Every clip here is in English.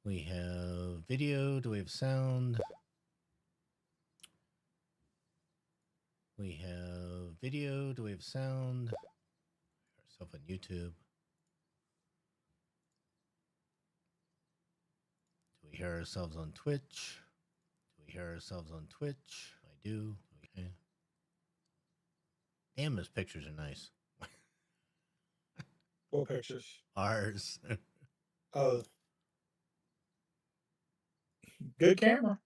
We have video. Do we have sound? We have video. Do we have sound? Ourselves on YouTube. Do we hear ourselves on Twitch? Do we hear ourselves on Twitch? I do. Okay. Damn, those pictures are nice. What pictures? Ours. Oh, good camera.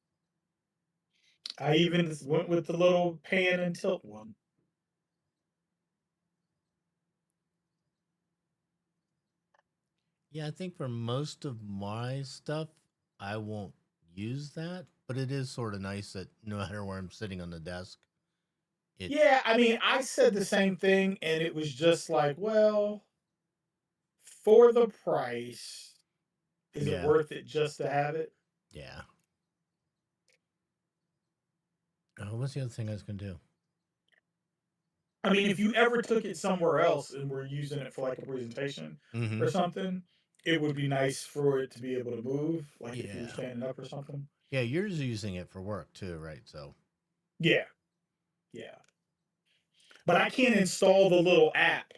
I even went with the little pan and tilt one. Yeah, I think for most of my stuff, I won't use that, but it is sort of nice that no matter where I'm sitting on the desk, it. Yeah, I mean, I said the same thing, and it was just like, well, for the price, is it Yeah. worth it just to have it? Yeah. Oh, what's the other thing I was going to do? I mean, if you ever took it somewhere else and were using it for like a presentation Mm-hmm. or something, it would be nice for it to be able to move, like if you were Yeah. standing up or something. Yeah, you're using it for work too, right? So. Yeah, yeah. But I can't install the little app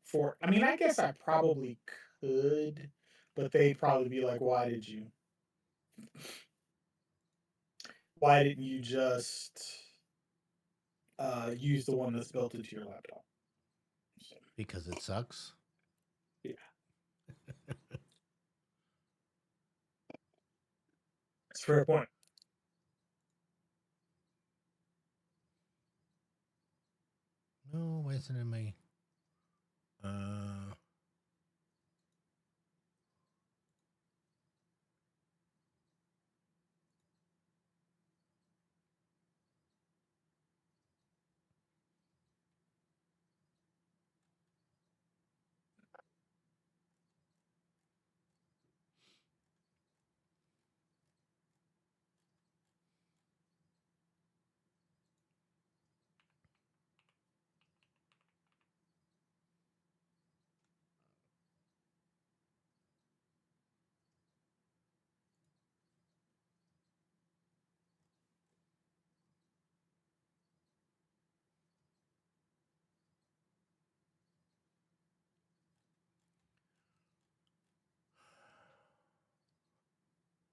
for. I mean, I guess I probably could, but they'd probably be like, "Why did you? Why didn't you just use the one that's built into your laptop?" So, Because it sucks. yeah, that's a fair point. No, why isn't it in my.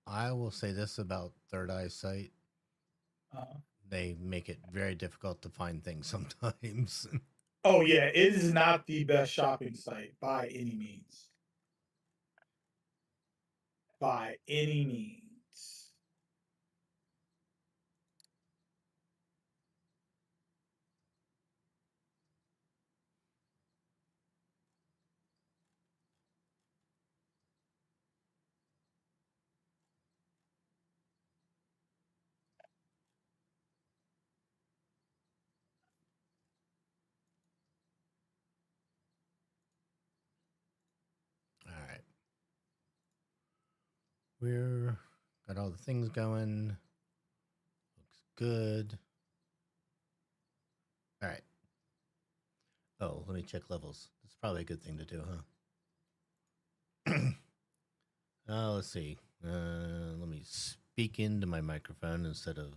I will say this about Third Eyesight. Uh, They make it very difficult to find things sometimes. oh yeah, it is not the best shopping site by any means. By any means. All right. We're got all the things going. Looks good. All right. Oh, let me check levels. That's probably a good thing to do, huh? Let's see. Let me speak into my microphone instead of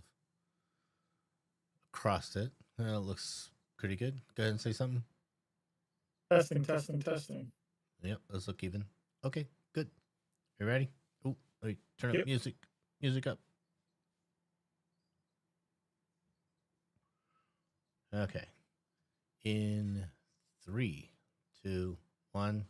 across it. It looks pretty good. Go ahead and say something. Testing, testing, testing. Yep, those look even. Okay, good. You ready? Oh, let me turn up Yep. music. Music up. Okay. In three, two, one.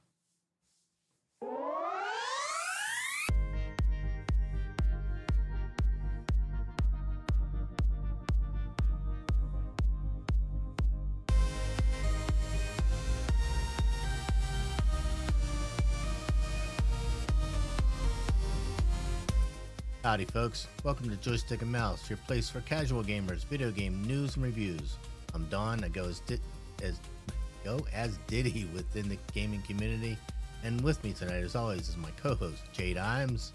Howdy, folks. Welcome to Joystick and Mouse, your place for casual gamers, video game news and reviews. I'm Don. I go as Diddy within the gaming community, and with me tonight, as always, is my co-host JayDimes.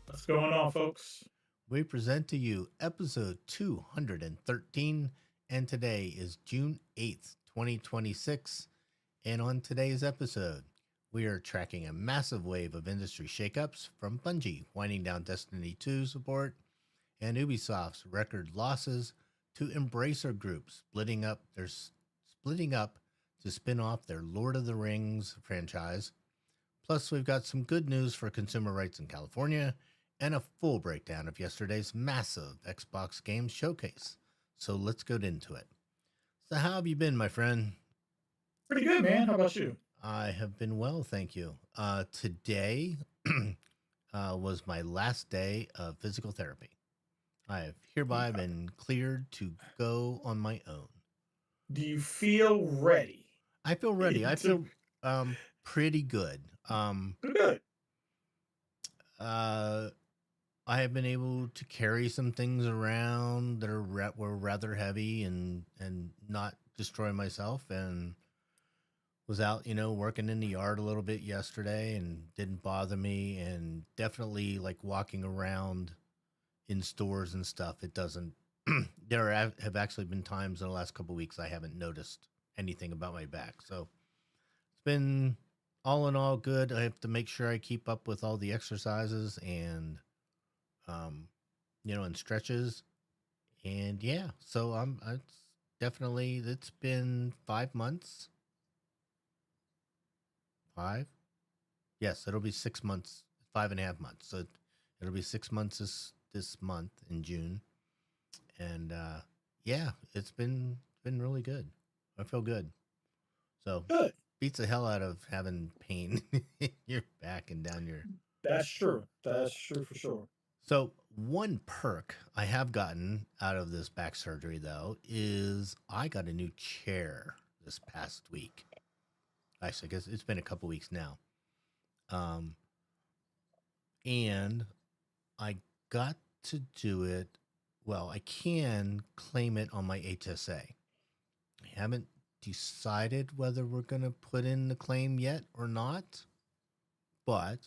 What's going on, folks? We present to you episode 213, and today is June 8th, 2026. And on today's episode, we are tracking a massive wave of industry shakeups from Bungie winding down Destiny 2 support and Ubisoft's record losses to Embracer Group splitting up to spin off their Lord of the Rings franchise. Plus, we've got some good news for consumer rights in California and a full breakdown of yesterday's massive Xbox Games showcase. So let's get into it. So, how have you been, my friend? Pretty good, man. How about you? I have been well, thank you. Today was my last day of physical therapy. I have hereby been cleared to go on my own. Do you feel ready? I feel ready. I to feel pretty good. good. Uh, I have been able to carry some things around that were rather heavy and not destroy myself, and was out, working in the yard a little bit yesterday and didn't bother me, and definitely like walking around in stores and stuff. It doesn't. Have actually been times in the last couple of weeks I haven't noticed anything about my back. So it's been all in all good. I have to make sure I keep up with all the exercises and and stretches. And yeah, so it's been 5 months. 5? Yes, it'll be 6 months, 5.5 months. So it'll be 6 months this month in June. And yeah, it's been really good. I feel good. So Good. beats the hell out of having pain in your back and down your. That's true. That's true for sure. So one perk I have gotten out of this back surgery though is I got a new chair this past week. Actually, I guess it's been a couple weeks now. And I got to do it. Well, I can claim it on my HSA. I haven't decided whether we're going to put in the claim yet or not, but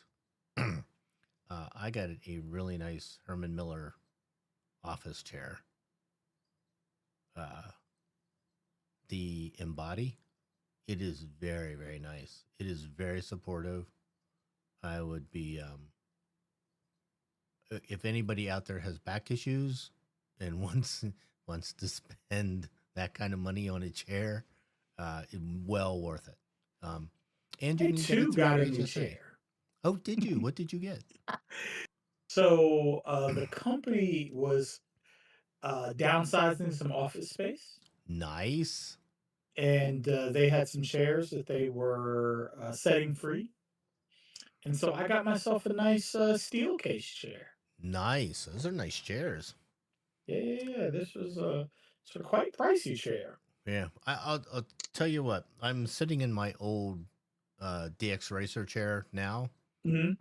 I got a really nice Herman Miller office chair. The Embody, it is very, very nice. It is very supportive. I would be, if anybody out there has back issues and wants to spend that kind of money on a chair, well worth it. And you I can get it too through got your a new HSA. chair. Oh, did you? What did you get? So the company was downsizing some office space, Nice. and they had some chairs that they were setting free. And so I got myself a nice steel case chair. Nice. Those are nice chairs. Yeah, this was it's a quite pricey chair. Yeah. I'll tell you what. I'm sitting in my old DX Racer chair now Hmm.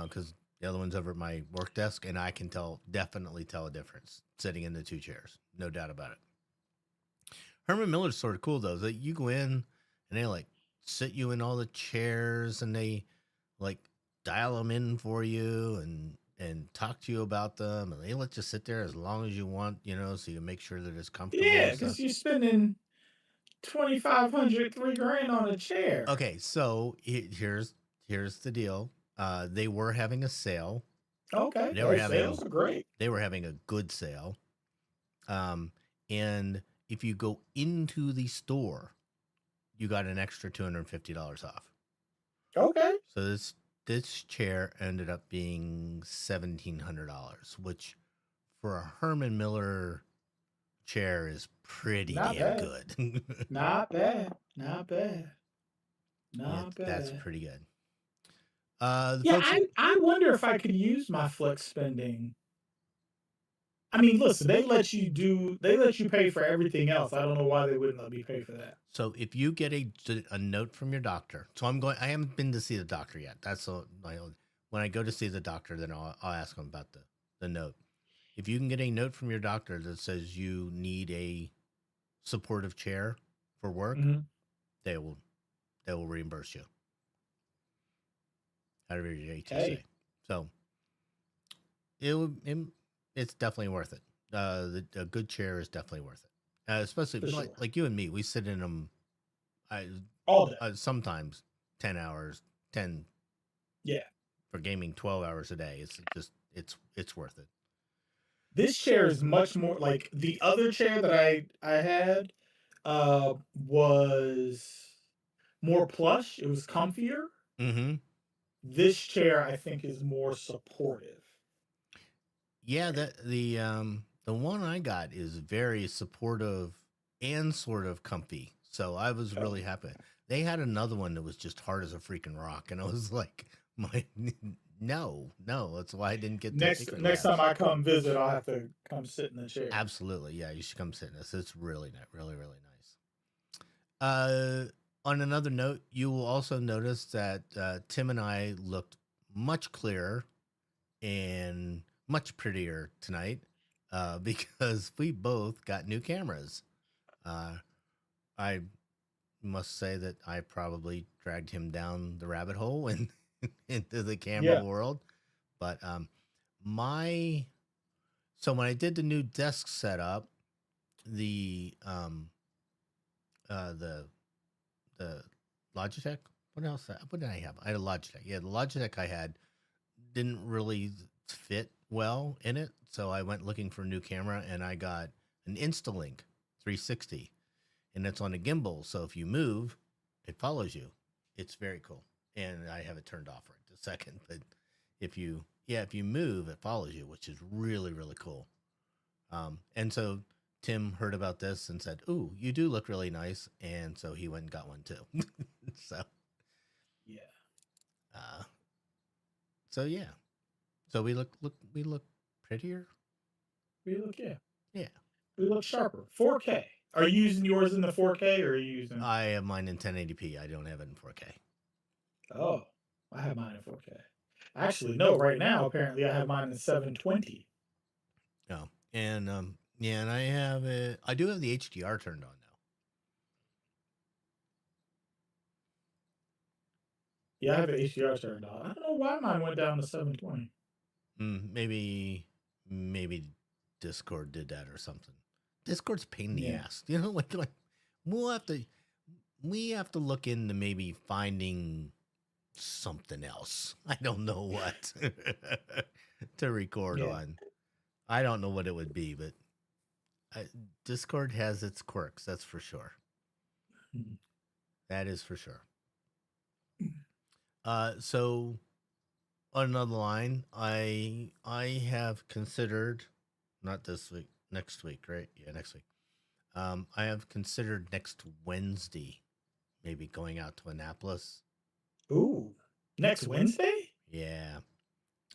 because the other one's over at my work desk, and I can definitely tell a difference sitting in the two chairs. No doubt about it. Herman Miller's sort of cool though. That you go in and they like sit you in all the chairs and they like dial them in for you and talk to you about them, and they let you sit there as long as you want, so you make sure that it's comfortable Yeah, and stuff. because you're spending 2,500, 3 grand on a chair. Okay, so here's the deal. They were having a sale. Okay, They were hey, having sales are great. they were having a good sale. And if you go into the store, you got an extra $250 off. Okay, So this chair ended up being $1,700, which for a Herman Miller chair is pretty not damn bad. good. Not bad. Not bad. Not That's bad. pretty good. The Yeah, folks, I wonder if I could use my flex spending. I mean, listen, they let you pay for everything else. I don't know why they wouldn't let me pay for that. so if you get a note from your doctor, so I haven't been to see the doctor yet. When I go to see the doctor, then I'll ask them about the note. If you can get a note from your doctor that says you need a supportive chair for work, Hmm. they will reimburse you out of your HSA. Hey, So it's definitely worth it. A good chair is definitely worth it. Especially for like, sure. like you and me, we sit in them. All day. Sometimes 10 hours, 10 Yeah. for gaming 12 hours a day. It's worth it. This chair is much more like the other chair that I had was more plush. It was comfier. Mm-hmm. This chair I think is more supportive. Yeah, the one I got is very supportive and sort of comfy. So I was Oh. really happy. They had another one that was just hard as a freaking rock, and I was like, my no, that's why I didn't get the particular Next labs. time I come visit, I'll have to come sit in the chair. Absolutely, yeah, you should come sit in this. It's really nice, really nice. On another note, you will also notice that Tim and I looked much clearer and much prettier tonight because we both got new cameras. I must say that I probably dragged him down the rabbit hole and into the camera Yeah. world. But my so when I did the new desk setup, the the Logitech. What did I have? I had a Logitech. Yeah, the Logitech I had didn't really fit well in it, so I went looking for a new camera, and I got an Instalink 360, and it's on a gimbal. So if you move, it follows you. It's very cool, and I have it turned off right this second. But if you move, it follows you, which is really really cool. And so Tim heard about this and said, "Ooh, you do look really nice," and so he went and got one too. so Yeah. uh, so yeah, so we look prettier. We look Yeah, we look sharper. 4K. Are you using yours in the 4K or are you using? I have mine in 1080p. I don't have it in 4K. Oh, I have mine in 4K. Actually, no. Right now, apparently, I have mine in 720. No, and yeah, and I have it. I do have the HDR turned on now. Yeah, I have the HDR turned on. I don't know why mine went down to 720. Maybe Discord did that or something. Discord's a pain in the Yeah. ass. You know, like we'll have to we have to look into maybe finding something else. I don't know what to record Yeah. on. I don't know what it would be, but Discord has its quirks. That's for sure. Mhm. That is for sure. So on another line, I have considered not this week, next week, right? Yeah, next week. I have considered next Wednesday maybe going out to Annapolis. Ooh. Next Wednesday? Yeah.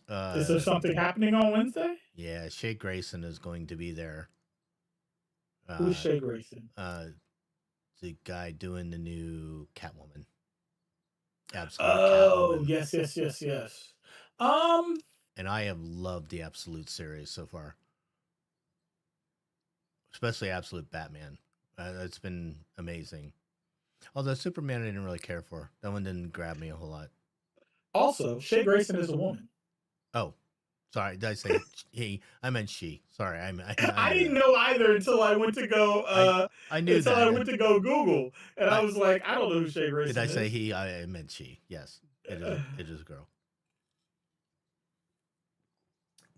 Is there something happening on Wednesday? Yeah, Shay Grayson is going to be there. Who's Shay Grayson? The guy doing the new Catwoman. Absolute Oh, Catwoman. yes. And I have loved the Absolute series so far, especially Absolute Batman. It's been amazing. Although Superman I didn't really care for. That one didn't grab me a whole lot. Also, Shay Grayson is a woman. Oh, sorry. Did I say he? I meant she. Sorry. I didn't know either until I went to go. I knew until that. I went to go Google, and I was like, I don't know who Shay Grayson Did I is. say he? I meant she. Yes, it is a girl.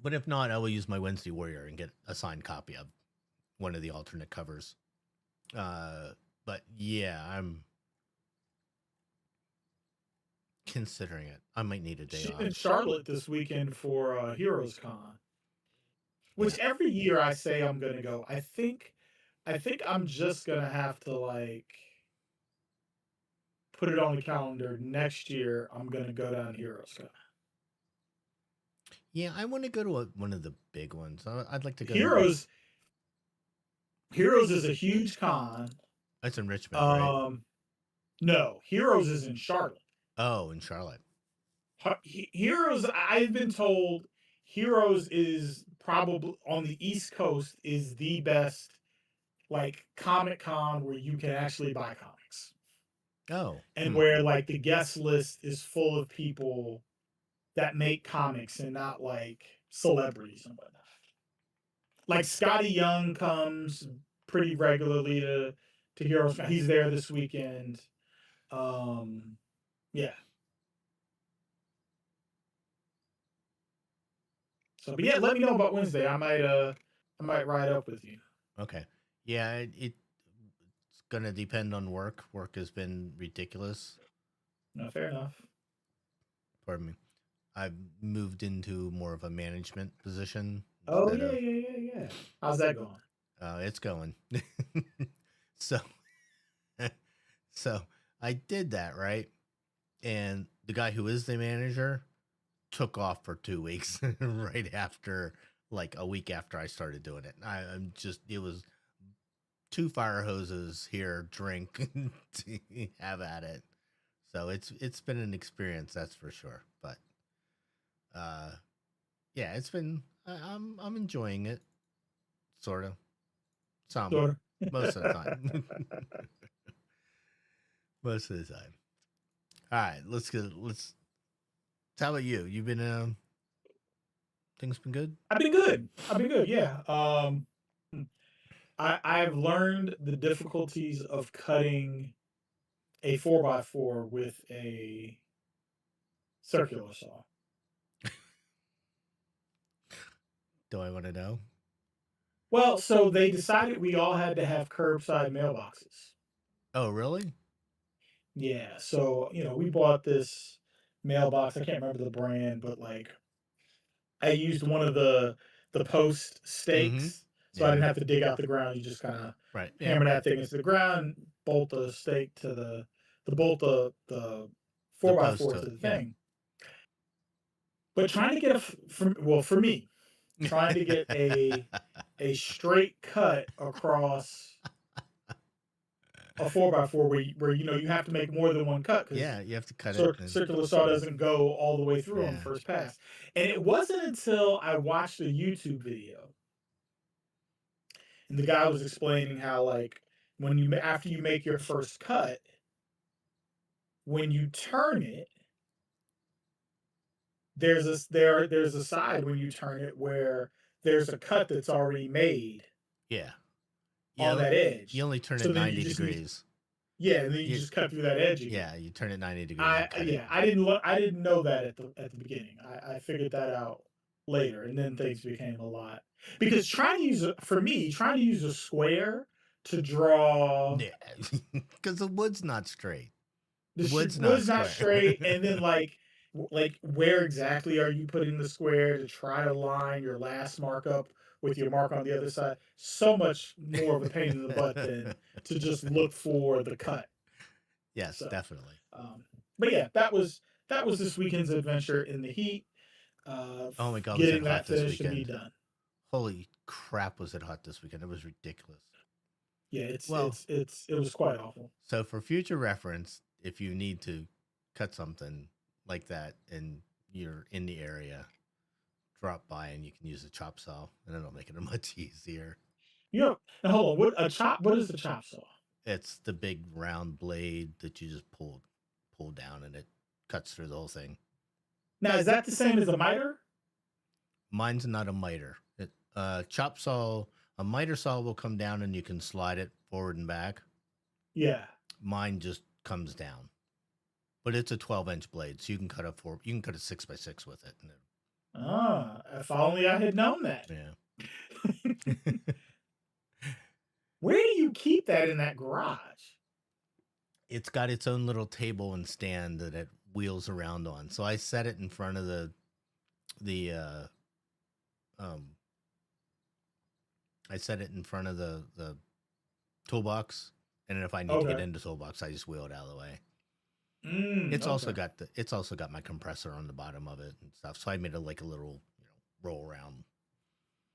But if not, I will use my Wednesday Warrior and get a signed copy of one of the alternate covers. But yeah, I'm considering it. I might need a day She's off. in Charlotte this weekend for Heroes Con, which every year I say I'm gonna go. I think I'm just gonna have to like put it on the calendar. Next year I'm gonna go down to Heroes Con. Yeah, I want to go to one of the big ones. I'd like to go. Heroes is a huge con. That's in Richmond, right? No, Heroes is in Charlotte. Oh, in Charlotte. Heroes, I've been told, Heroes is probably on the East Coast is the best like Comic Con where you can actually buy comics. Oh, and where like the guest list is full of people that make comics and not like celebrities and whatnot. Like Scotty Young comes pretty regularly to Heroes. He's there this weekend. Yeah. So, but yeah, let me know about Wednesday. I might ride up with you. Okay. Yeah, it's gonna depend on work. Work has been ridiculous. No, fair enough. Pardon me. I've moved into more of a management position Oh instead yeah, of. yeah, yeah, yeah. How's that going? It's going. so, so I did that right, and the guy who is the manager took off for 2 weeks right after, like a week after I started doing it. I'm just, it was two fire hoses here, drink, to have at it. So it's been an experience, that's for sure. But uh, yeah, it's been. I'm enjoying it, sort of, some, Sort most of the of. time, most of the time. All right, let's get let's. How about you? You've been things been good? I've been good. I've been good. Yeah. I've learned the difficulties of cutting a 4x4 with a circular saw. Do I want to know? Well, so they decided we all had to have curbside mailboxes. Oh, really? Yeah. So, we bought this mailbox. I can't remember the brand, but like I used one of the post Mm-hmm. stakes, so I Yeah. didn't have to dig out the ground. You just kind of Right. Yeah. hammer that thing into the ground, bolt the stake to the bolt the The four by post four to to it. the Yeah. thing. But trying to get for me, trying to get a straight cut across a 4x4 where you have to make more than one cut because Yeah, you have to cut it. And, circular saw doesn't go all the way through on the yeah. first pass. And it wasn't until I watched a YouTube video and the guy was explaining how like when you after you make your first cut, when you turn it, there's a side when you turn it where there's a cut that's already made Yeah. on that You edge. only turn it So then you 90 just need degrees. yeah, and then you You, just cut through that edge again. yeah, you turn it 90 degrees and cut it. I didn't know that at the beginning. I figured that out later, and then things became a lot because trying to use a square to draw Yeah. Because the wood's not straight. the The wood's not wood's not square. straight, and then like where exactly are you putting the square to try to line your last markup with your mark on the other side? So much more of a pain in the butt than to just look for the cut. Yes, So, definitely. um, but yeah, that was this weekend's adventure in the heat. Oh my God, was it Getting hot that this finished and me weekend? done. Holy crap, was it hot this weekend? It was ridiculous. Yeah, Well, it was quite awful. so for future reference, if you need to cut something like that and you're in the area, drop by and you can use a chop saw, and it'll make it much easier. Now hold on. What is the chop saw? It's the big round blade that you just pull down, and it cuts through the whole thing. Now is that the same as a miter? Mine's not a miter. Chop saw, a miter saw will come down and you can slide it forward and back. Yeah. Mine just comes down, but it's a 12-inch blade, so you can cut a 6x6 with it. If only I had known that. Yeah. Where do you keep that in that garage? It's got its own little table and stand that it wheels around on. So I set it in front of the I set it in front of the toolbox, and if I need to get Okay. into the toolbox, I just wheel it out of the way. Mm, okay. It's also got my compressor on the bottom of it and stuff. So I made it like a little roll around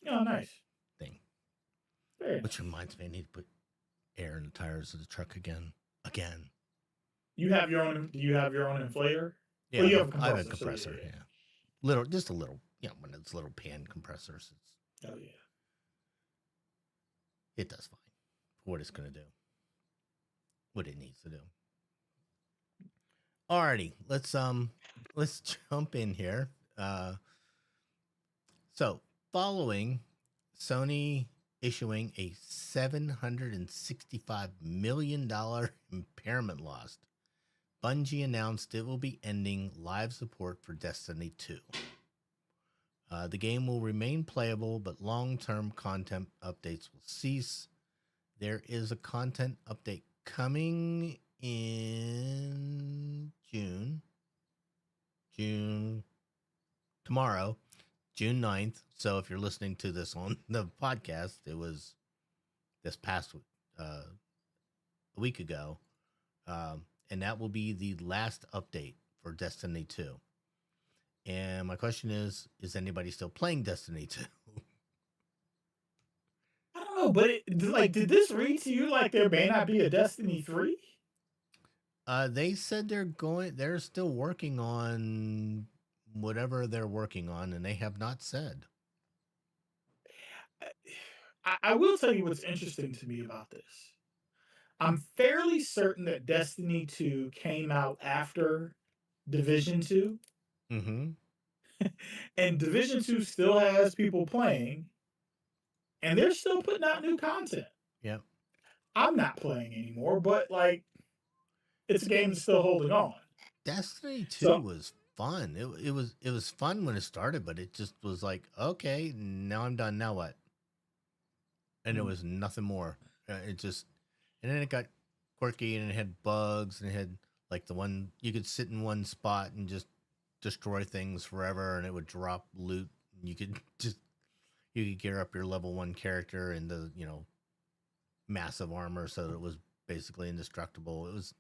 Oh, nice. thing. Very Which nice. reminds me, I need to put air in the tires of the truck again. You have your own. Do you have your own inflator? Yeah, Well, you have a I have a compressor. So compressor. yeah. Little, just a little. When it's little pan compressors, Oh yeah. it does fine for what it's gonna do, what it needs to do. Alrighty, let's jump in here. So following Sony issuing a $765 million impairment loss, Bungie announced it will be ending live support for Destiny 2. The game will remain playable, but long term content updates will cease. There is a content update coming in June, tomorrow, June 9th. So if you're listening to this on the podcast, it was this past uh, a week ago. And that will be the last update for Destiny 2. And my question is anybody still playing Destiny 2? I don't know, but like, did this read to you like there may not be a Destiny 3? They said they're still working on whatever they're working on, and they have not said. I will tell you what's interesting to me about this. I'm fairly certain that Destiny 2 came out after Division 2, Mm-hmm. and Division 2 still has people playing, and they're still putting out new content. Yep. I'm not playing anymore, but like, it's a game that's still holding on. Destiny 2 So, was fun. It was fun when it started, but it just was like, okay, now I'm done. Now what? And it mm, was nothing more. It just and then it got quirky and it had bugs and it had like the one you could sit in one spot and just destroy things forever and it would drop loot. And you could just you could gear up your level 1 character in the, massive armor so that it was basically indestructible. It was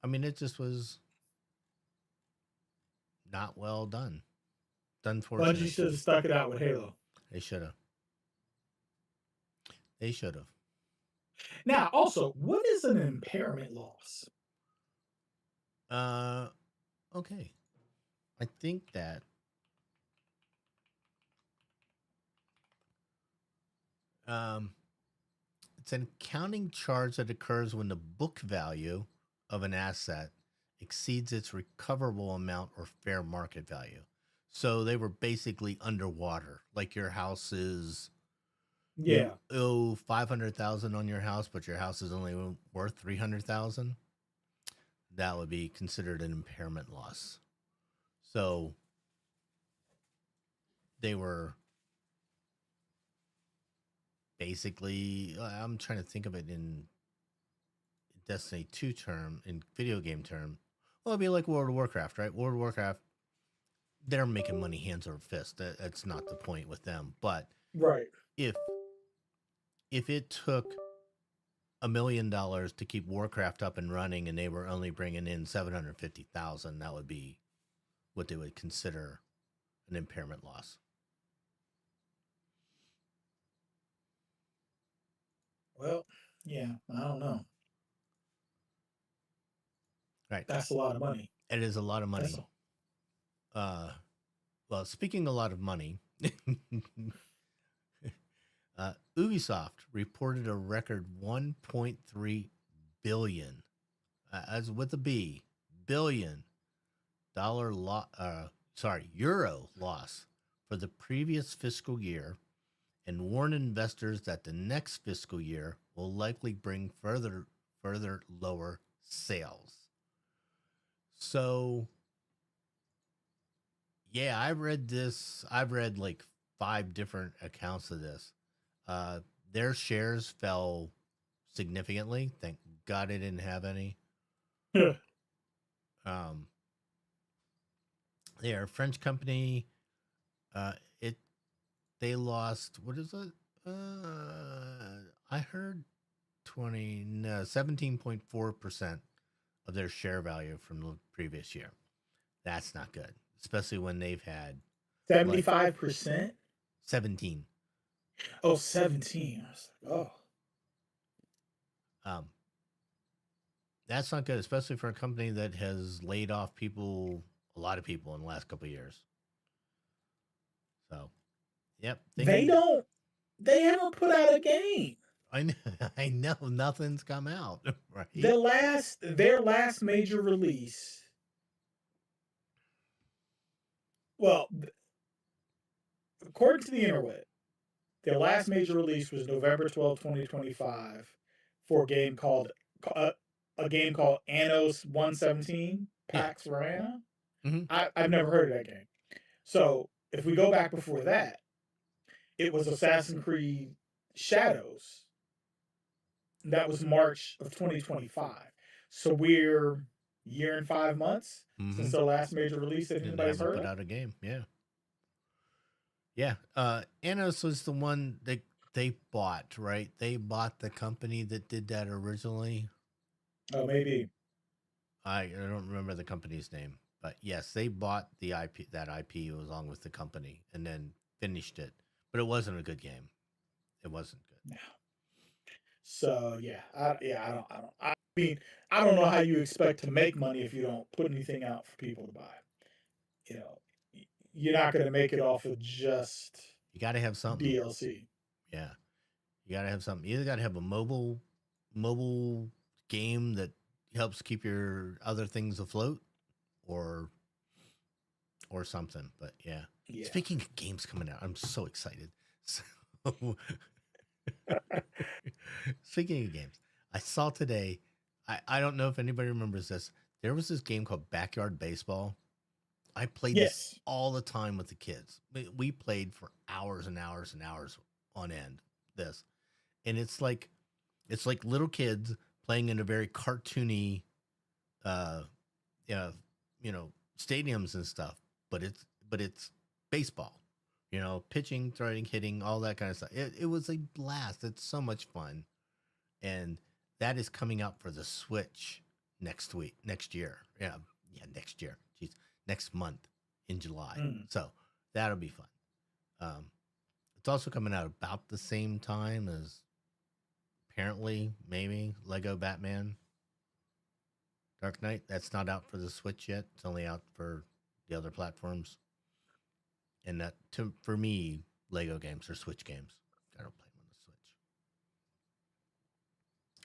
I mean it just was not well done. Bungie Unfortunate. should have stuck it out with Halo. They should have. They should have. Now, also, what is an impairment loss? Uh okay. I think that um it's an accounting charge that occurs when the book value of an asset exceeds its recoverable amount or fair market value. So they were basically underwater. Like your house is you Yeah. owe 500,000 on your house, but your house is only worth 300,000. That would be considered an impairment loss. So they were basically I'm trying to think of it in Destiny 2 term, in video game term. Well, it'd be like World of Warcraft, right? World of Warcraft, they're making money hands over fist. That's not the point with them. But Right. if if it took $1 million to keep Warcraft up and running, and they were only bringing in 750,000, that would be what they would consider an impairment loss. Well, yeah, I don't know. Right. That's a lot of money. It is a lot of That's money. Well, speaking a lot of money, Ubisoft reported a record 1.3 billion, as with a B, billion dollar euro loss for the previous fiscal year, and warned investors that the next fiscal year will likely bring further lower sales. So, yeah, I read this. I've read like 5 different accounts of this. Uh, their shares fell significantly. Thank God I didn't have any. Um, they are a French company. Uh, it they lost what is it? I heard 17.4% of their share value from the previous year. That's not good, especially when they've had like 75%? 17. Oh, 17. I was like, oh. Um, that's not good, especially for a company that has laid off a lot of people in the last couple of years. So, yep. They haven't put out a game. I know, I know nothing's come out, right? Their last major release. Well, according to the interweb, their last major release was November 12th, 2025, for uh, a game called Annos 117 Yeah. Pax Rana. Mm-hmm. I've never heard of that game. So if we go back before that, it was Assassin's Creed Shadows. That was March of 2025. So we're year and 5 months Mm-hmm. since the last major release that And they anybody's haven't heard put of. out a game. Yeah. Yeah. Anos was the one that they bought, right? They bought the company that did that originally. Oh, maybe. I don't remember the company's name, but yes, they bought the IP, that IP along with the company, and then finished it. But it wasn't a good game. It wasn't good. No. So yeah, I mean, I don't know how you expect to make money if you don't put anything out for people to buy. You know, you're not going to make it off of just You got to have something. DLC. Yeah, you got to have something. You either got to have a mobile game that helps keep your other things afloat, or something. But yeah. Yeah. Speaking of games coming out, I'm so excited. So, speaking of games, I saw today. I don't know if anybody remembers this. There was this game called Backyard Baseball. I played this Yes. all the time with the kids. We played for hours and hours and hours on end. This, and it's like little kids playing in a very cartoony, uh, yeah, stadiums and stuff. But it's baseball. Pitching, throwing, hitting, all that kind of stuff. It was a blast. It's so much fun, and that is coming out for the Switch next year. Yeah, next year. Jeez, next month in July. Mm. So that'll be fun. Um, it's also coming out about the same time as apparently maybe Lego Batman Dark Knight. That's not out for the Switch yet. It's only out for the other platforms. And for me, Lego games are Switch games. I don't play them on the Switch.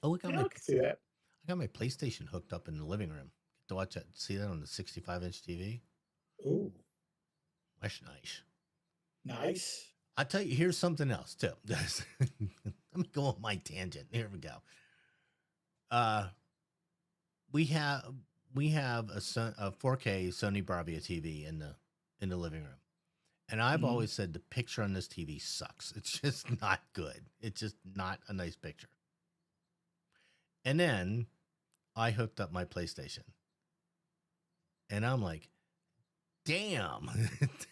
Oh, Yeah, I can see that. I got my PlayStation hooked up in the living room. Get to watch that, see that on the 65-inch TV. Ooh, That's nice. nice. I'll tell you, here's something else too. Let me go on my tangent. Here we go. We have a 4K Sony Bravia TV in the living room. And I've Mhm. always said the picture on this TV sucks. It's just not good. It's just not a nice picture. And then I hooked up my PlayStation. And I'm like, damn,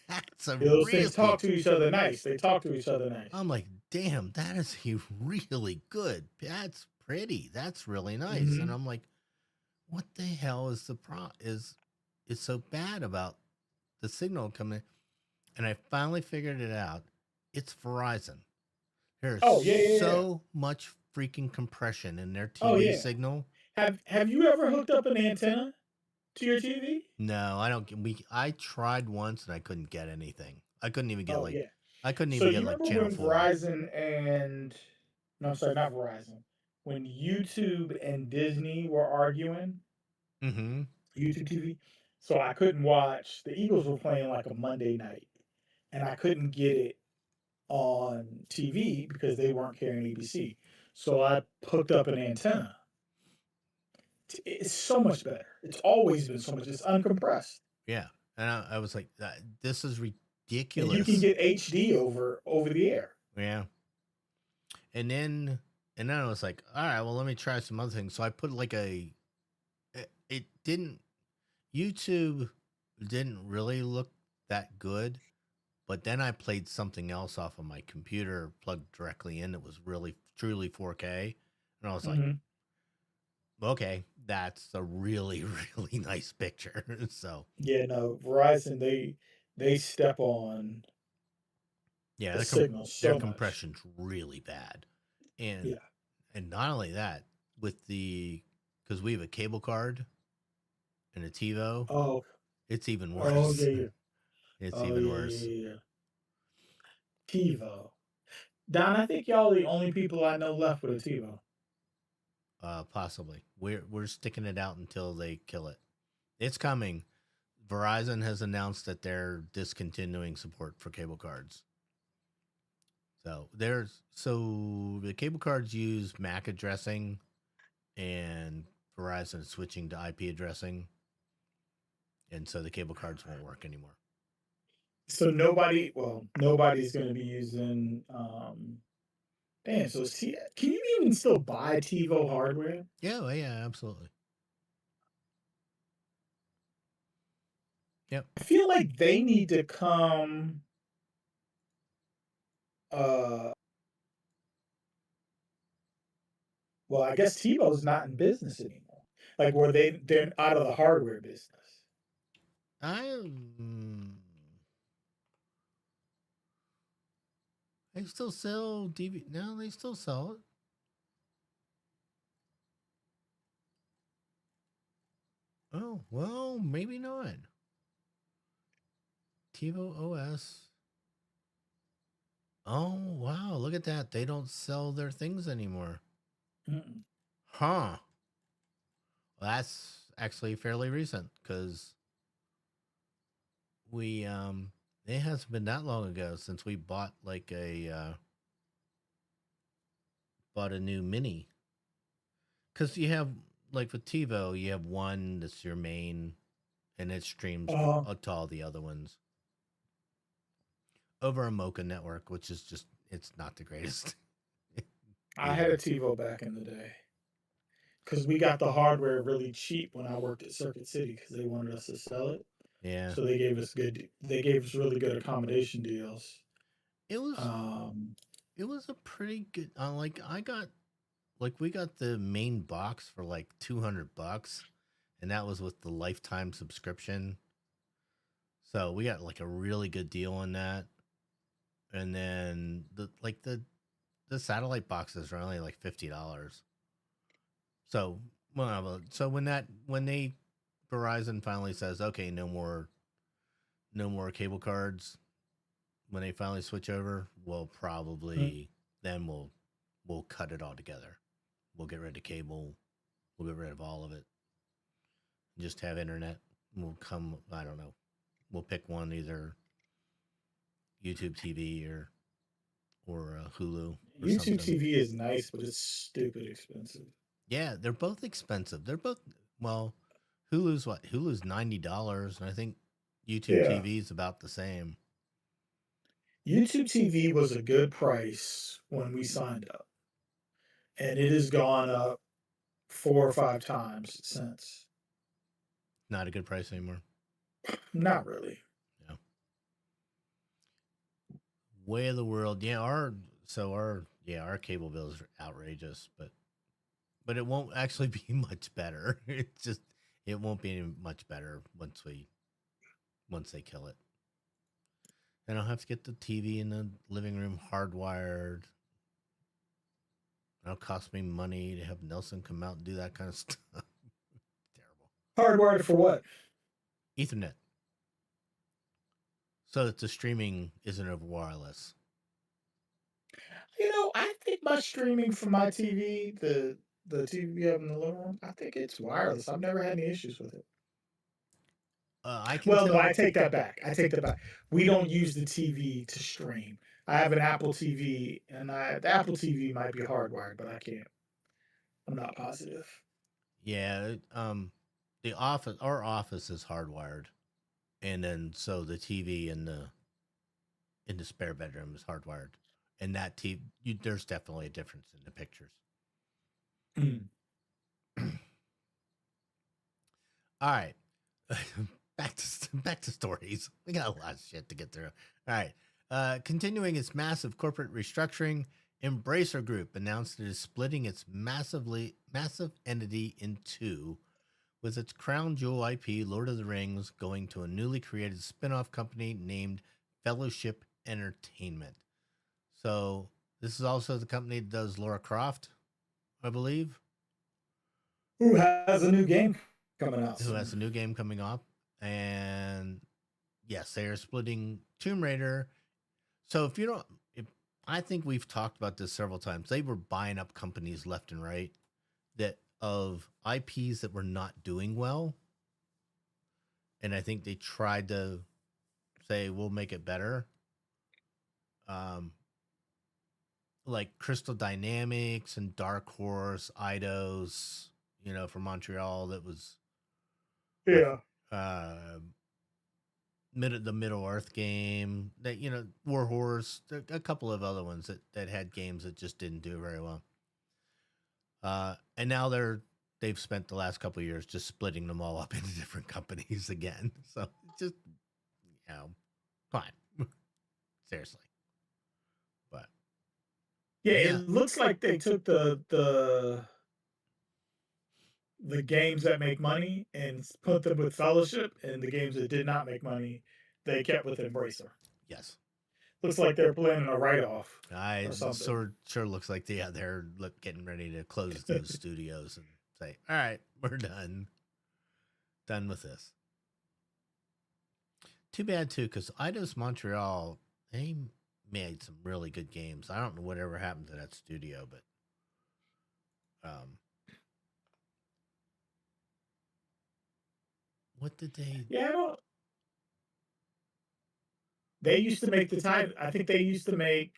that's a Those really. things talk to each other nice. They talk to each other nice. I'm like, damn, that is a really good. That's pretty. That's really nice. Mhm. And I'm like, what the hell is is so bad about the signal coming? And I finally figured it out. It's Verizon. There's Oh yeah. so much freaking compression in their Oh TV yeah. signal. Have you ever hooked up an antenna to your TV? No, I don't. I tried once and I couldn't get anything. I couldn't even get Oh yeah. I couldn't So even get you like remember Channel when 4. Verizon and no, I'm sorry, not Verizon. When YouTube and Disney were arguing, Mm-hmm. YouTube TV. So I couldn't watch. The Eagles were playing like a Monday night, and I couldn't get it on TV because they weren't carrying ABC. So I hooked up an antenna. It's so much better. It's always been so much. It's uncompressed, Yeah, and I was like, this is and you can ridiculous. get HD over the air. Yeah, and then I was like, all right, well, let me try some other things. So I put like it didn't YouTube didn't really look that good. But then I played something else off of my computer plugged directly in that was really truly 4K. And I was like, Hmm. okay, that's a really, really nice picture. So Yeah, no, Verizon they step on yeah, the signal their so much. compression's really bad. And Yeah. not only that, with because we have a cable card and a TiVo, Oh. it's even Oh worse. yeah. Yeah. It's Oh even yeah. Yeah. worse. Yeah. TiVo. Don, I think y'all the only people I know left with a TiVo. Possibly. We're sticking it out until they kill it. It's coming. Verizon has announced that they're discontinuing support for cable cards. So the cable cards use MAC addressing, and Verizon is switching to IP addressing, and so the cable cards won't work anymore. So nobody's going to be using. Damn. So can you even still buy TiVo hardware? Yeah, well, yeah, absolutely. Yep. I feel like they need to come. Uh, well, I guess TiVo's not in business anymore. Like, where they're out of the hardware business. I mm, they still sell DVD. No, they still sell it. Oh well, maybe not. TiVo OS. Oh wow, look at that. They don't sell their things anymore. Mm-mm. Huh. Well, that's actually fairly recent because we it hasn't been that long ago since we bought like a bought a new mini. Because you have like with TiVo, you have one that's your main, and it streams Uh, to all the other ones over a Mocha network, which is just it's not the greatest I had a either. TiVo back in the day because we got the hardware really cheap when I worked at Circuit City because they wanted us to sell it. Yeah, So they gave us good. They gave us really good accommodation deals. it was Um, it was a pretty good. Like I got like we got the main box for like $200, and that was with the lifetime subscription. So we got like a really good deal on that. And then the satellite boxes are only like $50. So so when they Verizon finally says okay, no more cable cards, when they finally switch over, we'll probably then we'll cut it all together. We'll get rid of cable. We'll get rid of all of it. Just have internet. We'll come. I don't know. We'll pick one, either YouTube TV or Hulu or YouTube something. TV is nice, but it's stupid expensive. Yeah, they're both expensive. They're both well. Hulu's what? Hulu's $90, and I think YouTube Yeah, TV is about the same. YouTube TV was a good price when we signed up, and it has gone up 4 or 5 times since. Not a good price anymore. Not really. Yeah. Way of the world. Yeah, our cable bills are outrageous, but it won't actually be much better. It won't be much better once they kill it. Then I'll have to get the TV in the living room hardwired. It'll cost me money to have Nelson come out and do that kind of stuff. Terrible. Hardwired for what? Ethernet. So that the streaming isn't over wireless. I think my streaming from my TV, the TV we have in the living room, I think it's wireless. I've never had any issues with it. I can Well, no, I tell. take that back. I take that back. We don't use the TV to stream. I have an Apple TV, and the Apple TV might be hardwired, but I can't. I'm not positive. Yeah, the office, our office is hardwired, and then so the TV in the spare bedroom is hardwired, and that TV, there's definitely a difference in the pictures. Mm. All right, back to stories. We got a lot of shit to get through. All right, continuing its massive corporate restructuring, Embracer Group announced it is splitting its massive entity in two, with its crown jewel IP, Lord of the Rings, going to a newly created spin off company named Fellowship Entertainment. So, this is also the company that does Lara Croft, I believe, Who has a new game coming out who has soon? a new game coming up. And yes, they are splitting Tomb Raider. So, if you don't, if, I think we've talked about this several times. They were buying up companies left and right that of IPs that were not doing well, and I think they tried to say we'll make it better. Um, like Crystal Dynamics and Dark Horse, Eidos, from Montreal. That was Yeah. uh, the Middle Earth game, that War Horse, a couple of other ones that had games that just didn't do very well. And now they've spent the last couple of years just splitting them all up into different companies again. So just fine, seriously. But Yeah, yeah, it looks like they took the games that make money and put them with Fellowship, and the games that did not make money, they kept with Embracer. yes. Looks like they're planning a write-off I or something. sure looks like they're getting ready to close those studios and say, all right, we're done with this. Too bad too, because Eidos Montreal, they made some really good games. I don't know whatever happened to that studio, but what did they? Yeah, I don't. They used to make the time. I think they used to make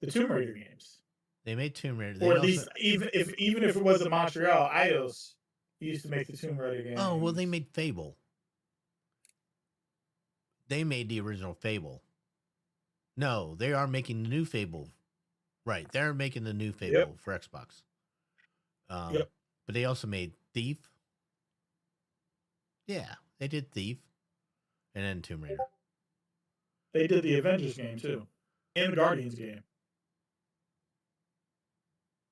the Tomb Raider games, They made Tomb Raider. or They at also least even if it wasn't Montreal, Eidos used to make the Tomb Raider they games. made Fable. They made the original Fable. No, they are making the new Fable. Right, they're making the new Yep. Fable for Xbox. Yep. But they also made Thief. Yeah, they did Thief, and then Tomb Raider. They did the Avengers game too, and the Guardians game,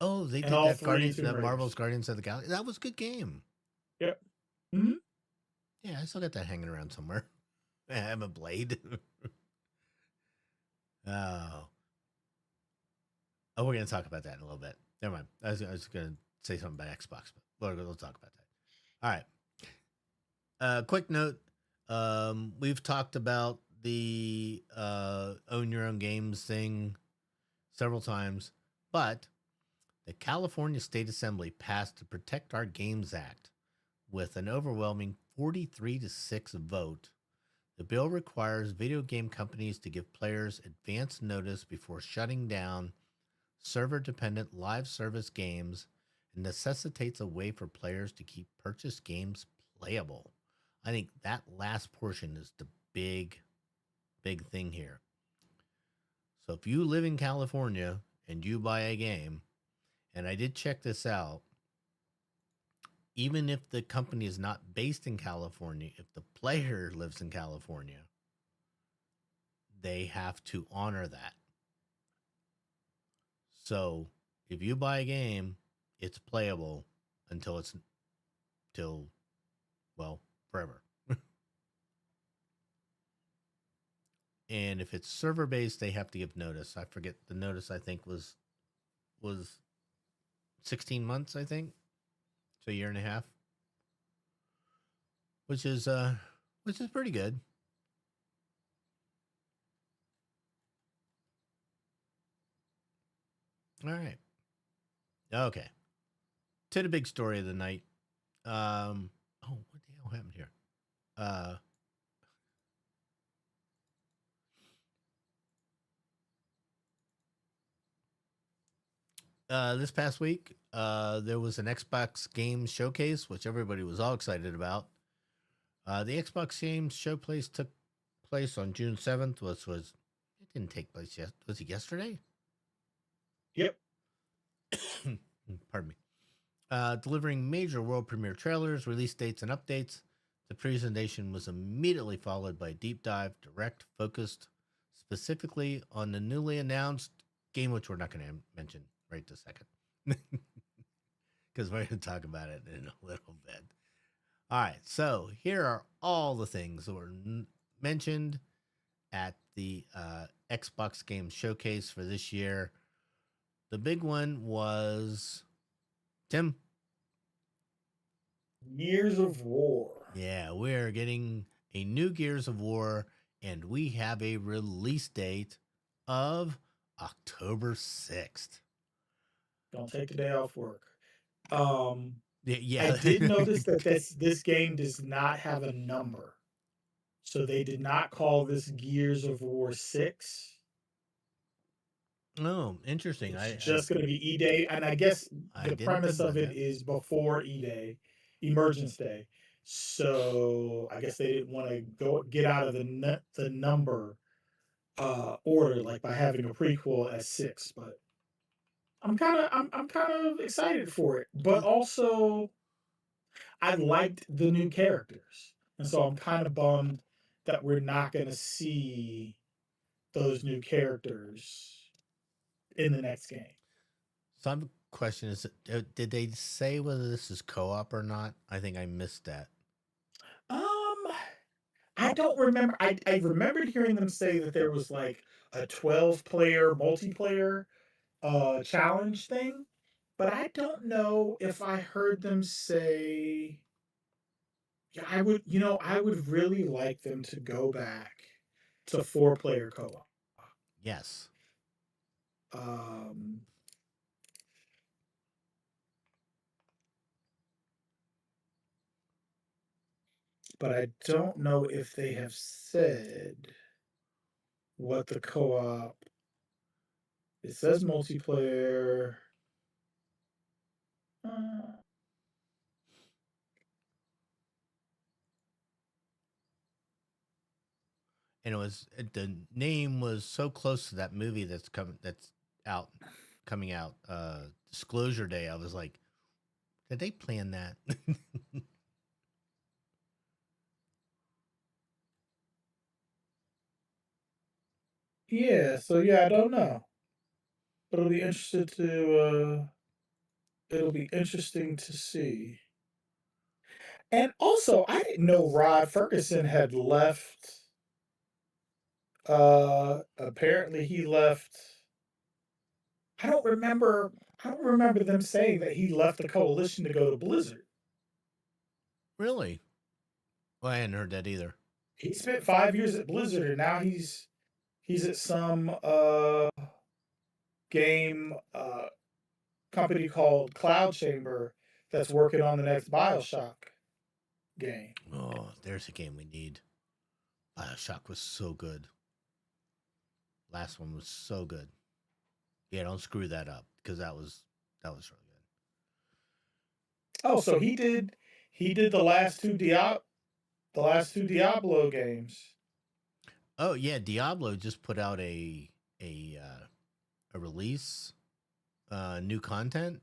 Oh, they and did all three Tomb that Raiders. Marvel's Guardians of the Galaxy. That was a good game. Yep. Mm-hmm. Yeah, I still got that hanging around somewhere. I have a blade. Oh. Oh, we're gonna talk about that in a little bit. Never mind. I was gonna say something about Xbox, but we'll talk about that. All right. Quick note. We've talked about the own your own games thing several times, but the California State Assembly passed the Protect Our Games Act with an overwhelming 43-6 vote. The bill requires video game companies to give players advance notice before shutting down server dependent live service games and necessitates a way for players to keep purchased games playable. I think that last portion is the big thing here. So if you live in California and you buy a game, and I did check this out, even if the company is not based in California, if the player lives in California, they have to honor that. So if you buy a game, it's playable until forever. And if it's server based, they have to give notice. I forget the notice. I think was 16 months. I think so, a year and a half, which is pretty good. All right. Okay. To the big story of the night. What the hell happened here? This past week, there was an Xbox Games Showcase, which everybody was all excited about. The Xbox Games Showcase took place on June 7th, which was, it didn't take place yet. Was it yesterday? Yep. Pardon me. Delivering major world premiere trailers, release dates, and updates. The presentation was immediately followed by a deep dive, direct, focused specifically on the newly announced game, which we're not going to mention right this second, because we're going to talk about it in a little bit. All right, so here are all the things that were mentioned at the Xbox Games Showcase for this year. The big one was, Tim? Gears of War. Yeah, we're getting a new Gears of War, and we have a release date of October 6th. Don't take the day off work. Yeah. I did notice that this game does not have a number. So they did not call this Gears of War 6. Oh, interesting. It's just going to be E-Day. And I guess I the didn't think premise of about it that. is before E-Day, Emergence Day. So I guess they didn't want to go get out of the number order, like by having a prequel at 6. But I'm kind of excited for it. But Y- also I liked the new characters. And so I'm kind of bummed that we're not going to see those new characters in the next game. So I have a question: did they say whether this is co-op or not? I think I missed that. Um, I don't remember. I remembered hearing them say that there was like a 12-player multiplayer challenge thing, but I don't know if I heard them say, yeah, I would really like them to go back to 4-player co-op. Yes. Um, but I don't know if they have said what the co-op. It says multiplayer. Uh, And the name was so close to that movie that's out coming out, Disclosure Day. I was like, did they plan that? yeah, so yeah, I don't know. But it'll be interesting to see. And also, I didn't know Rod Ferguson had left. Apparently he left. I don't remember. I don't remember them saying that he left the coalition to go to Blizzard. Really? Well, I hadn't heard that either. He spent 5 years at Blizzard, and now he's at some game company called Cloud Chamber that's working on the next Bioshock game. Oh, there's a game we need. Bioshock was so good. Last one was so good. Yeah, don't screw that up because that was really good. Oh, so he did the last two Diablo games. Oh yeah, Diablo just put out a a release, new content.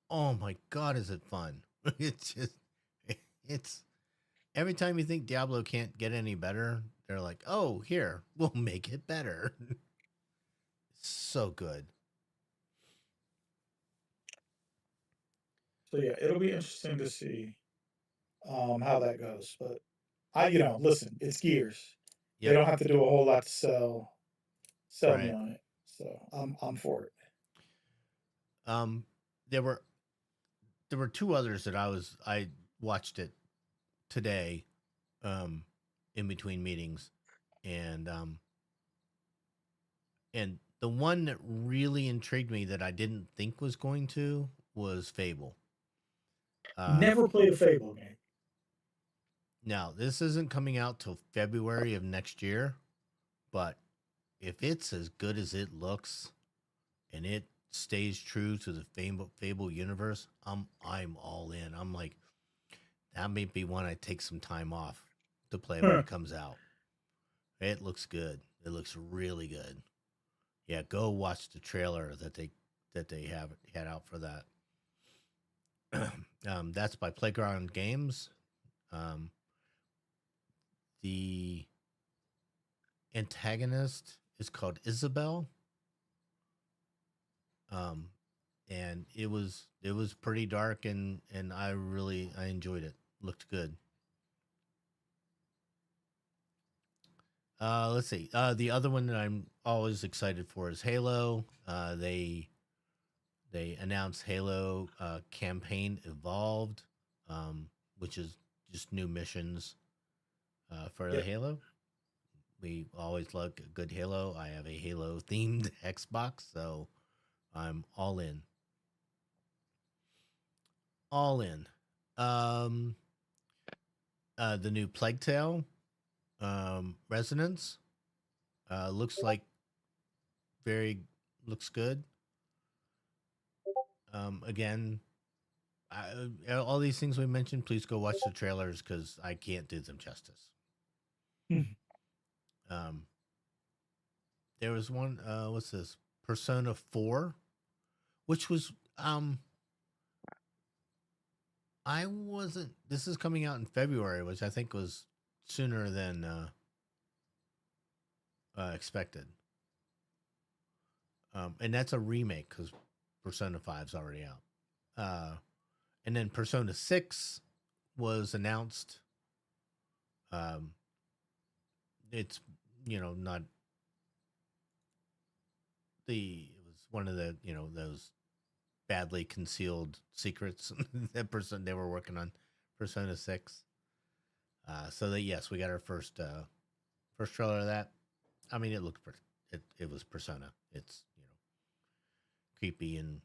Oh my god, is it fun? It's just it's every time you think Diablo can't get any better, they're like, "Oh, here, we'll make it better." So good. So yeah, it'll be interesting to see how that goes. But listen, it's Gears. They Yep. don't have to do a whole lot to sell me Right. on it. So I'm for it. Um, there were two others that I watched it today, um, in between meetings, and the one that really intrigued me that I didn't think was going to was Fable. Uh, Never played a Fable game. Now this isn't coming out till February of next year, but if it's as good as it looks and it stays true to the Fable universe, I'm all in. I'm like, that may be one I take some time off to play when Huh. it comes out. It looks good. It looks really good. Yeah, go watch the trailer that they have had out for that. That's by Playground Games. Um, the antagonist is called Isabel, um, and it was pretty dark, and I enjoyed it. Looked good. Let's see. The other one that I'm always excited for is Halo. They announced Halo campaign evolved, which is just new missions for the Yep. Halo. We always love a good Halo. I have a Halo themed Xbox, so I'm all in. All in. Um, the new Plague Tale Resonance looks like very looks good. Again, All these things we mentioned, please go watch the trailers because I can't do them justice. Um, there was one. What's this? Persona 4, which was I wasn't. This is coming out in February, which I think was sooner than expected. And that's a remake because Persona 5 is already out. And then Persona 6 was announced. It's not it was one of the those badly concealed secrets that they were working on Persona 6. So that yes, we got our first trailer of that. I mean, it looked it was Persona. It's creepy and